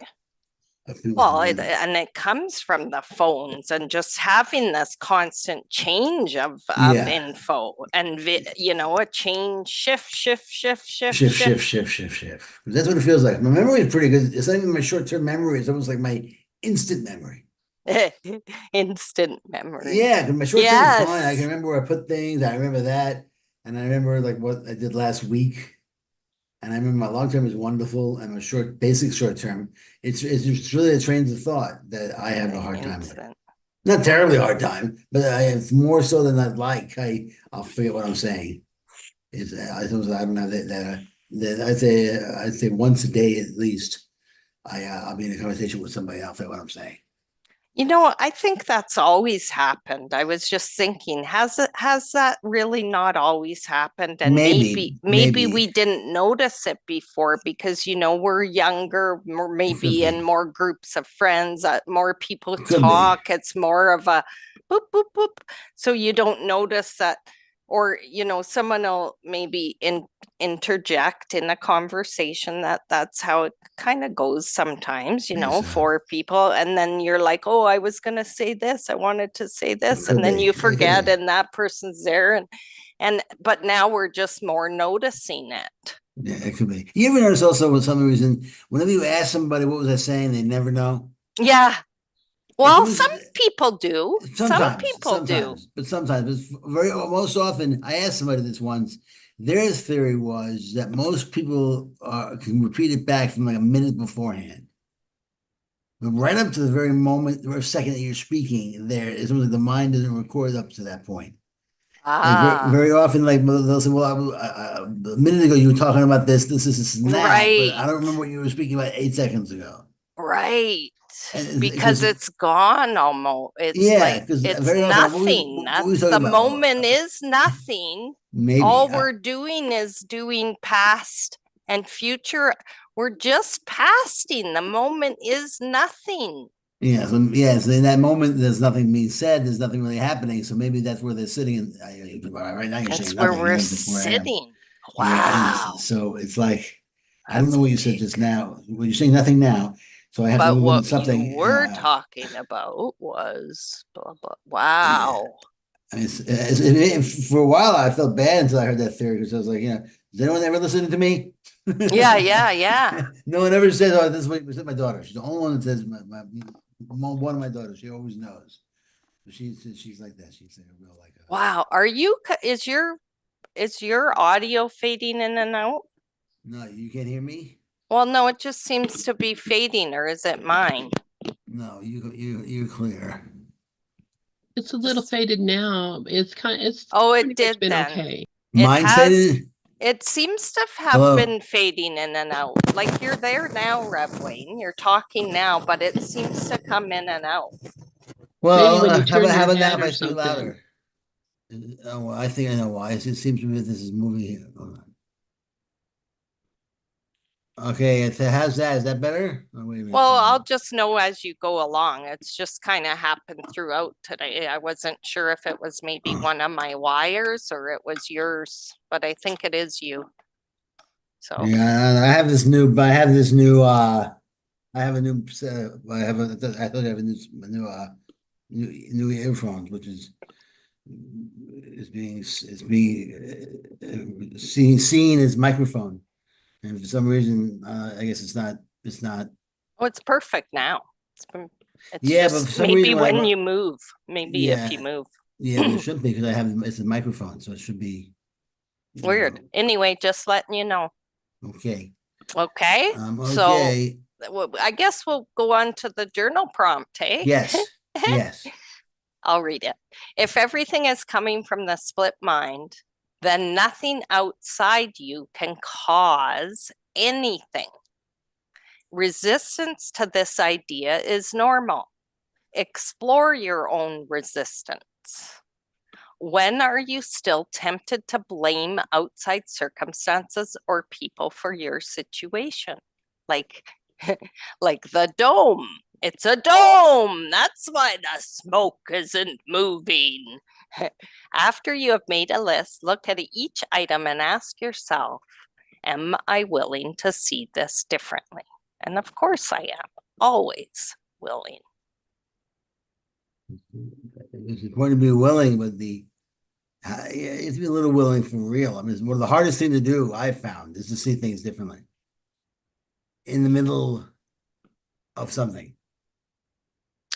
Well, and it comes from the phones and just having this constant change of Yeah, info and a change, shift. That's what it feels like. My memory is pretty good. It's not even my short-term memory. It's almost like my instant memory. Instant memory. Yeah, 'cause my short term is fine. I can Yes. remember where I put things. I remember that, and I remember like what I did last week. And I remember my long term is wonderful, and my basic short term, it's really the trains of thought that I have a hard time with. Instant. Not terribly hard time, but it's more so than I'd like. I'll forget what I'm saying. I suppose I don't have that I'd say once a day at least. I'll be in a conversation with somebody. I'll say what I'm saying. I think that's always happened. I was just thinking, has that really not always happened? And maybe Maybe we didn't notice it before because we're younger, more it could maybe in be. more groups of friends, more people It could be. talk. It's more of a boop boop boop. So you don't notice that, or someone will maybe interject in a conversation. That's how it kind of goes sometimes, Yes, for people. And then you're like, oh, I was going to say this. I wanted to say it this. could And then be. you It could forget be. and that person's there. But now we're just more noticing it. Yeah, it could be. You ever notice also for some reason, whenever you ask somebody what was I saying, they never know. Yeah. It's Well, almost some people do. Some people do. but sometimes, it's very most often. I asked somebody this once. Their theory was that most people can repeat it back from like a minute beforehand, but right up to the very moment, the very second that you're speaking, it's almost like the mind doesn't record up to that point. Like Ah, very often, like they'll say, "Well, a minute ago you were talking about this, and that, but I right. don't remember what you were speaking about 8 seconds ago." Right. And Because because it's gone almost. It's yeah, like because it's very often, nothing. what were we That's talking the about? moment is nothing. Maybe, All we're doing is doing past and future. We're just pasting. The moment is nothing. yeah. So in that moment, there's nothing being said. There's nothing really happening. So maybe that's where they're sitting. And right now, you're saying That's where nothing. we're That's where I am. sitting. Yeah, and Wow. so it's like I don't know That's what you said big. just now. Well, you're saying nothing now, so I have to But move into what you something. were talking about was blah, blah. Yeah. Wow. I mean, for a while, I felt bad until I heard that theory because I was like, does anyone ever listen to me? Yeah, yeah, yeah. No one ever says, "Oh, this is what you said." My daughter, she's the only one that says, one of my daughters, she always knows. She's like that. She's a real like a. Wow. Is your audio fading in and out? No, you can't hear me. Well, no, it just seems to be fading, or is it mine? No, you're clear. It's a little faded now. It's Oh, pretty it much did been then. okay. It Mine has, faded. it seems to have Hello. been fading in and out. Like you're there now, Rev Wayne. You're talking now, but it seems to come in and out. Maybe Well, when you turn how your about now head if or I speak something. louder? Oh, well, I think I know why. It seems to me that this is moving here. Hold on. Okay, how's that? Is that better? Oh, wait a minute. Well, I'll just know as you go along. It's just kind of happened throughout today. I wasn't sure if it was maybe one of my wires or it was yours, but I think it is you. So, Yeah, I have this new, but I have this new. I have a new set. I thought I have a new earphones, which is being seen as microphone, and for some reason, I guess it's not. It's not. oh, it's perfect now. It's Yeah, but for just some maybe reason, when you move, maybe if you yeah, move. yeah, but it shouldn't be because it's a microphone, so it should be. Weird. Anyway, just letting you know. Okay. Okay. So Okay. I guess we'll go on to the journal prompt, hey? Yes. Yes. I'll read it. If everything is coming from the split mind, then nothing outside you can cause anything. Resistance to this idea is normal. Explore your own resistance. When are you still tempted to blame outside circumstances or people for your situation? Like like the dome. It's a dome. That's why the smoke isn't moving. After you have made a list, look at each item and ask yourself, am I willing to see this differently? And of course I am, always willing. It's important to be willing, but you have to be a little willing for real. I mean, it's one of the hardest things to do, I've found, is to see things differently in the middle of something.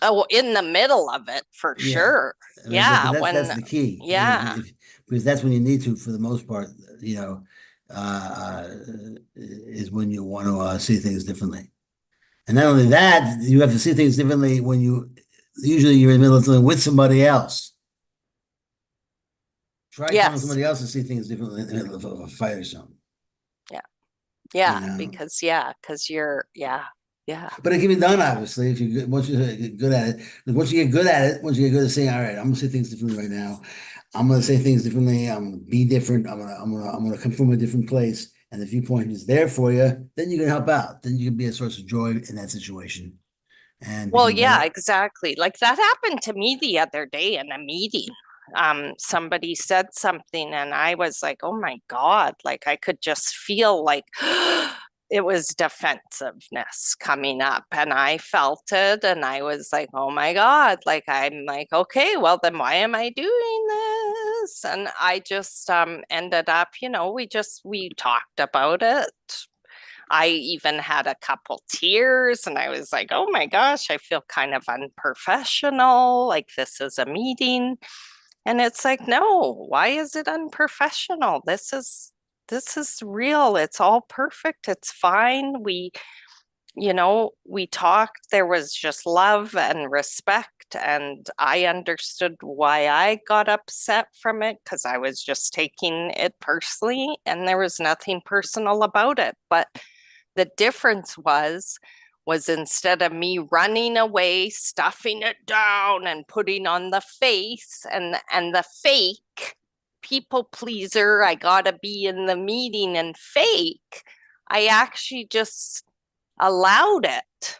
Oh, in the middle of it, for Yeah. sure. I mean, Yeah, that's the key. yeah. Because that's when you need to, for the most part, is when you want to see things differently. And not only that, you have to see things differently when usually you're in the middle of something with somebody else. Try telling Yes. somebody else to see things differently in the middle of a fight or something. Yeah, because you're, yeah. But it can be done, obviously, if you once you get good at it. Once you get good at it, once you get good at saying, all right, I'm gonna say things differently right now. I'm gonna say things differently. I'm gonna be different. I'm gonna come from a different place. And the viewpoint is there for you, then you can help out. Then you can be a source of joy in that situation and Well, become yeah, better. exactly. Like that happened to me the other day in a meeting. Somebody said something and I was like, oh my God, like I could just feel like it was defensiveness coming up and I felt it and I was like, oh my God, like I'm like, okay, well then why am I doing this? And I just ended up, we talked about it. I even had a couple tears and I was like, oh my gosh, I feel kind of unprofessional. Like this is a meeting. And it's like, no, why is it unprofessional? This is real. It's all perfect. It's fine. We talked, there was just love and respect, and I understood why I got upset from it because I was just taking it personally, and there was nothing personal about it. But the difference was instead of me running away, stuffing it down and putting on the face and the fake people pleaser, I gotta be in the meeting and fake, I actually just allowed it.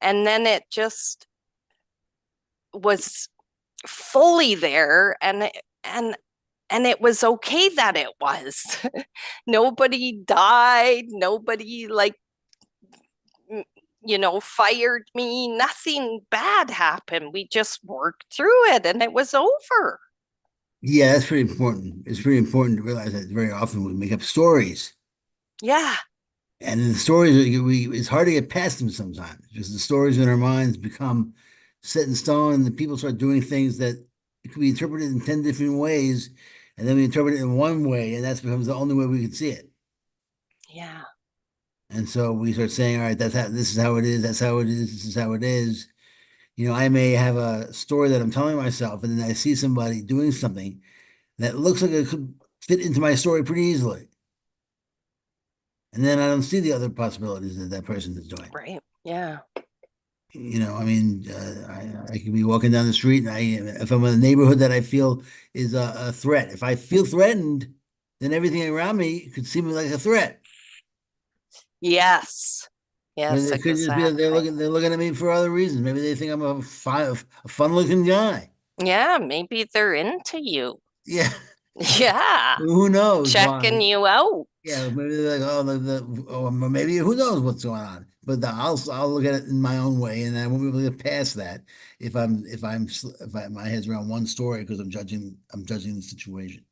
And then it just was fully there and it was okay that it was. Nobody died, nobody fired me, nothing bad happened. We just worked through it and it was over. Yeah, that's pretty important. It's pretty important to realize that very often we make up stories. Yeah. And in the stories, it's hard to get past them sometimes because the stories in our minds become set in stone, and the people start doing things that it can be interpreted in 10 different ways, and then we interpret it in one way, and that becomes the only way we can see it. Yeah. And so we start saying, all right, this is how it is, that's how it is, this is how it is. I may have a story that I'm telling myself, and then I see somebody doing something that looks like it could fit into my story pretty easily. And then I don't see the other possibilities that that person is doing. Right. Yeah. I mean, I could be walking down the street, and if I'm in a neighborhood that I feel is a threat, if I feel threatened, then everything around me could seem like a threat. Yes. Yes, It could just be that exactly. they're looking at me for other reasons. Maybe they think I'm a fun-looking guy. Yeah, maybe they're into you. Yeah, Yeah. who knows Checking why? you out. Yeah, maybe they're like, or maybe who knows what's going on. But I'll look at it in my own way, and I won't be able to get past that my head's around one story because I'm judging the situation,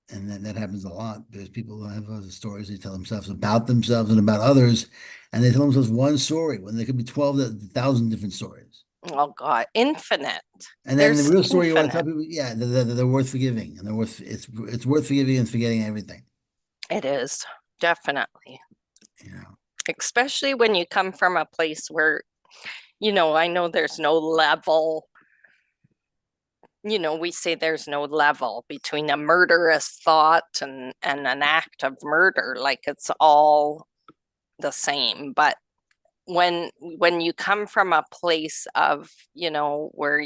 and that happens a lot. There's people who have other stories they tell themselves about themselves and about others, and they tell themselves one story when there could be 12,000 different stories. Oh God, infinite. And then the There's real story you want to tell infinite. people, yeah, they're worth forgiving, and it's worth forgiving and forgetting everything. It is, definitely. You know. Especially when you come from a place where, I know there's no level. We say there's no level between a murderous thought and an act of murder. Like it's all the same. But when you come from a place of, where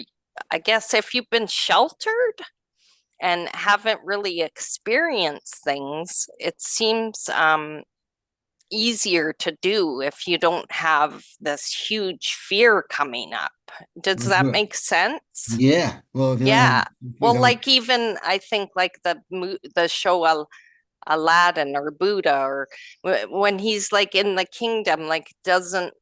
I guess if you've been sheltered and haven't really experienced things, it seems easier to do if you don't have this huge fear coming up. Does that make sense? Yeah. Well, if you don't Yeah. Well, have, like even I think like the show Aladdin or Buddha, or when he's like in the kingdom, like doesn't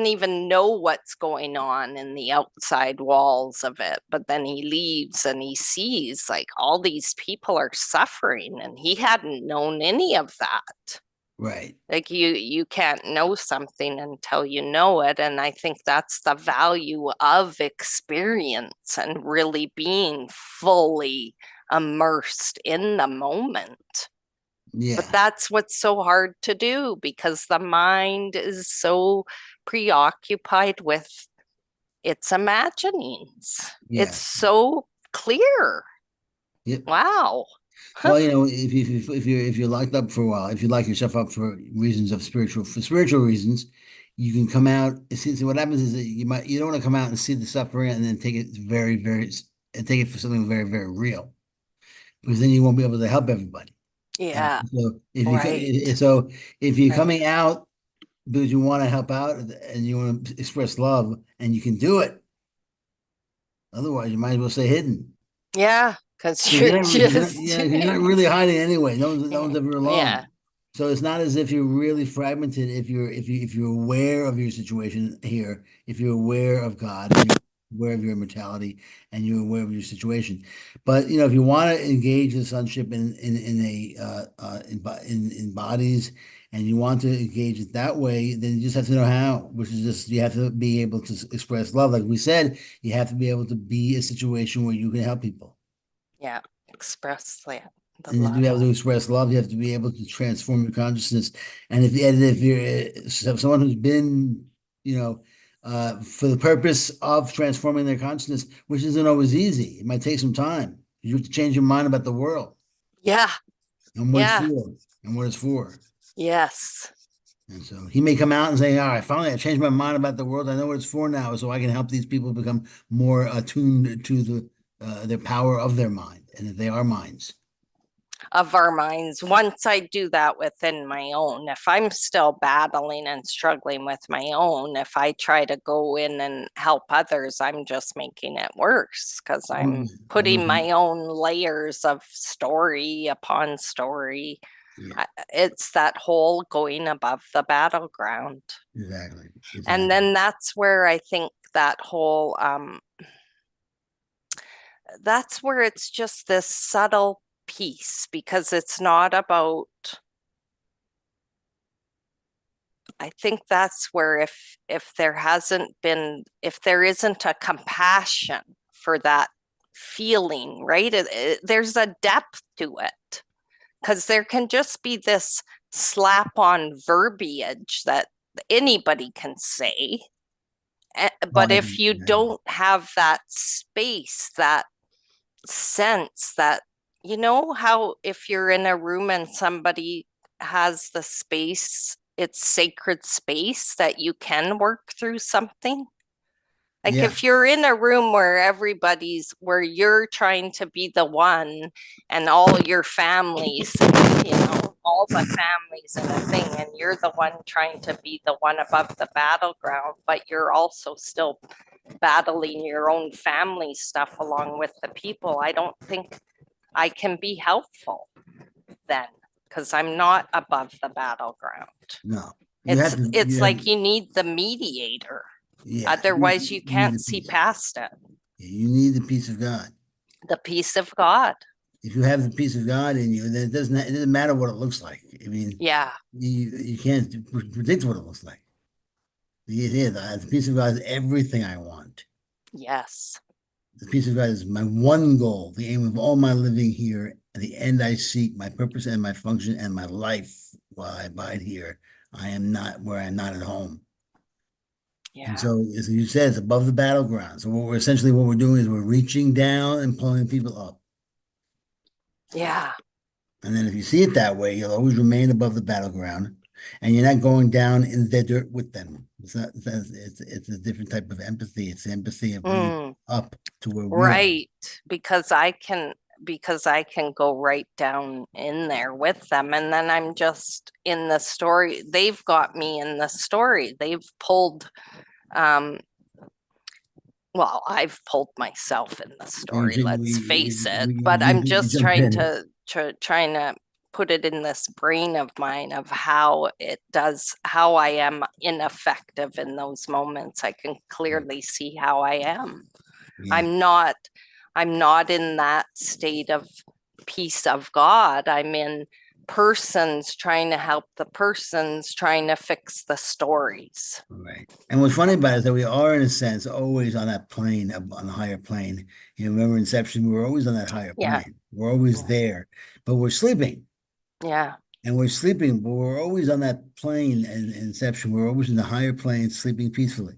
even know what's going on in the outside walls of it, but then he leaves and he sees like all these people are suffering and he hadn't known any of that. right. Like you can't know something until you know it, and I think that's the value of experience and really being fully immersed in the moment. Yeah. But that's what's so hard to do because the mind is so preoccupied with its imaginings. Yeah. It's so clear. Yep. Wow. Well, if you're locked up for a while, if you lock yourself up for reasons of spiritual reasons, you can come out. See, what happens is that you don't want to come out and see the suffering and then take it and take it for something very, very real, because then you won't be able to help everybody. And Yeah, so right. if you're Right. coming out because you want to help out and you want to express love and you can do it, otherwise you might as well stay hidden. Yeah, because 'Cause you're yeah, just 'cause you're not really hiding anyway. No one's ever yeah, alone. So it's not as if you're really fragmented. If you're aware of your situation here, if you're aware of God, and you're aware of your immortality, and you're aware of your situation. But if you want to engage the sonship in bodies, and you want to engage it that way, then you just have to know how. Which is just you have to be able to express love, like we said. You have to be able to be a situation where you can help people. yeah. Express the And to love. be able to express love, you have to be able to transform your consciousness. And if you're someone who's been, for the purpose of transforming their consciousness, which isn't always easy, it might take some time. You have to change your mind about the world Yeah, and what it's yeah, for and what it's for. yes. And so he may come out and say, "All right, finally, I changed my mind about the world. I know what it's for now, so I can help these people become more attuned to their power of their mind, and that they are minds." Of our minds. Once I do that within my own, if I'm still battling and struggling with my own, if I try to go in and help others, I'm just making it worse because I'm putting my own layers of story upon story. Yeah, It's that whole going above the battleground. exactly. And then that's where I think that whole that's where it's just this subtle piece because it's not about, I think that's where if there isn't a compassion for that feeling, right? There's a depth to it because there can just be this slap on verbiage that anybody can say. But if you don't have that space, that sense, that, how if you're in a room and somebody has the space, it's sacred space that you can work through something. Like Yeah, if you're in a room where you're trying to be the one and all your families, all the families in a thing, and you're the one trying to be the one above the battleground, but you're also still battling your own family stuff along with the people. I don't think I can be helpful then because I'm not above the battleground. no. It's like you need the mediator. Yeah, Otherwise, you you need can't the see peace. past it. Yeah, you need the peace of God. The peace of God. If you have the peace of God in you, then it doesn't matter what it looks like. I mean, Yeah. you can't predict what it looks like. The peace of God is everything I want. Yes. The peace of God is my one goal, the aim of all my living here, and the end I seek, my purpose and my function and my life while I abide here. I am not where I'm not at home. And Yeah. so, as you said, it's above the battleground. So what we're doing is we're reaching down and pulling people up. Yeah. And then if you see it that way, you'll always remain above the battleground, and you're not going down in the dirt with them. It's a different type of empathy. It's the empathy of bringing Mm, up to where we are. right. Because I can, because I can go right down in there with them. And then I'm just in the story. They've got me in the story. They've pulled, well, I've pulled myself in the story, let's face it. But I'm just trying to put it in this brain of mine of how it does, how I am ineffective in those moments. I can clearly see how I am. Yeah. I'm not in that state of peace of God. I'm in persons trying to help the persons trying to fix the stories. Right. And what's funny about it is that we are, in a sense, always on that plane, on the higher plane. You remember Inception, we were always on that higher Yeah. plane. We're always there, but we're sleeping. Yeah. And we're sleeping, but we're always on that plane in Inception. We're always in the higher plane, sleeping peacefully.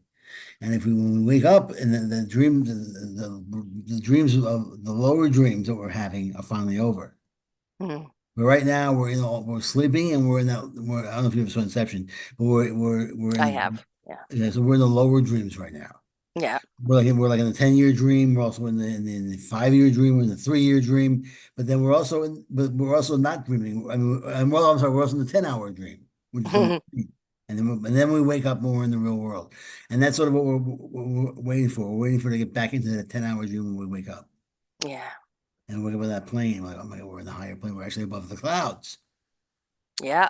And when we wake up and the dreams, the dreams of the lower dreams that we're having are finally over. Mm. But right now we're sleeping and we're in that. I don't know if you ever saw Inception, but we're in, I have. yeah. So we're in the lower dreams right now. Yeah. We're like in the 10-year dream. We're also in the 5-year dream. We're in the 3-year dream. But then we're also not dreaming. I mean, I'm sorry, we're also in the 10-hour dream, which is and then we wake up more in the real world, and that's sort of what we're waiting for. We're waiting for to get back into the 10-hour dream when we wake up. Yeah. And wake up on that plane. Like, oh my God, we're in the higher plane. We're actually above the clouds. Yeah.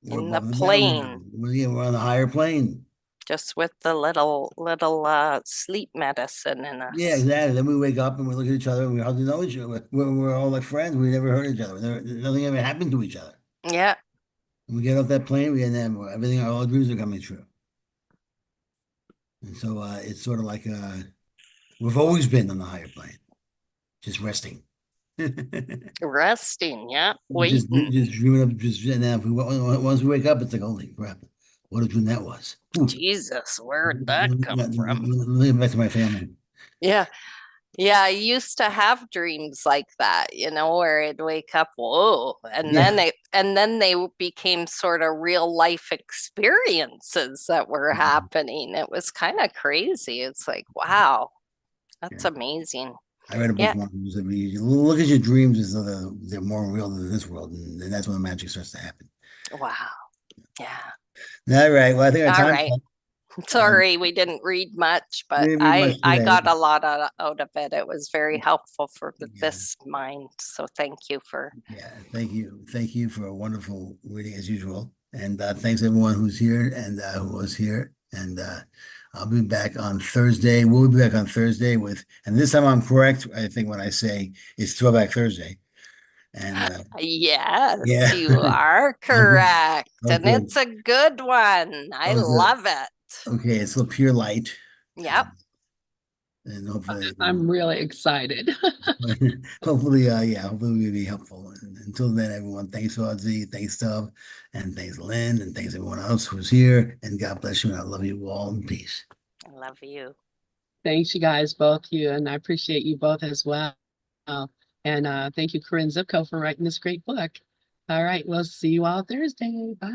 We're In the above the plane. mountain. We're on the higher plane. Just with the little sleep medicine in us. Yeah, exactly. Then we wake up and we look at each other and we hardly know each other. We're all like friends. We never hurt each other. Nothing ever happened to each other. Yeah. When we get off that plane, everything, all our dreams are coming true. And so it's sort of like we've always been on the higher plane, just resting. Resting, yeah. Just Waiting. dreaming up, and then once we wake up, it's like, holy crap, what a dream that was. Jesus, where'd that come from? Let me get back to my family. Yeah. Yeah, I used to have dreams like that, where I'd wake up, whoa, and then they became sort of real life experiences that were happening. It was kind of crazy. It's like, wow, that's amazing. I read a book once that you look at your dreams as though they're more real than this world, and that's when the magic starts to happen. Wow. Yeah. All right. Well, I think our time. All right. Sorry, we didn't read much, but much I today. got a lot out of it. It was very helpful for this mind. So thank you for. Yeah, thank you. Thank you for a wonderful reading as usual. And thanks everyone who's here and who was here. And I'll be back on Thursday. We'll be back on Thursday and this time I'm correct, I think, when I say it's Throwback Thursday. And yes, yeah. You are correct. And it's a good one. I love it. Okay, it's the Pure Light. Yep. And hopefully I'm really excited. hopefully we'll be helpful. And until then, everyone, thanks Audsie, thanks Dub, and thanks Lynn, and thanks everyone else who's here. And God bless you, and I love you all in peace. I love you. Thanks, you guys, both you, and I appreciate you both as well. And thank you, Corinne Zipko, for writing this great book. All right, we'll see you all Thursday. Bye.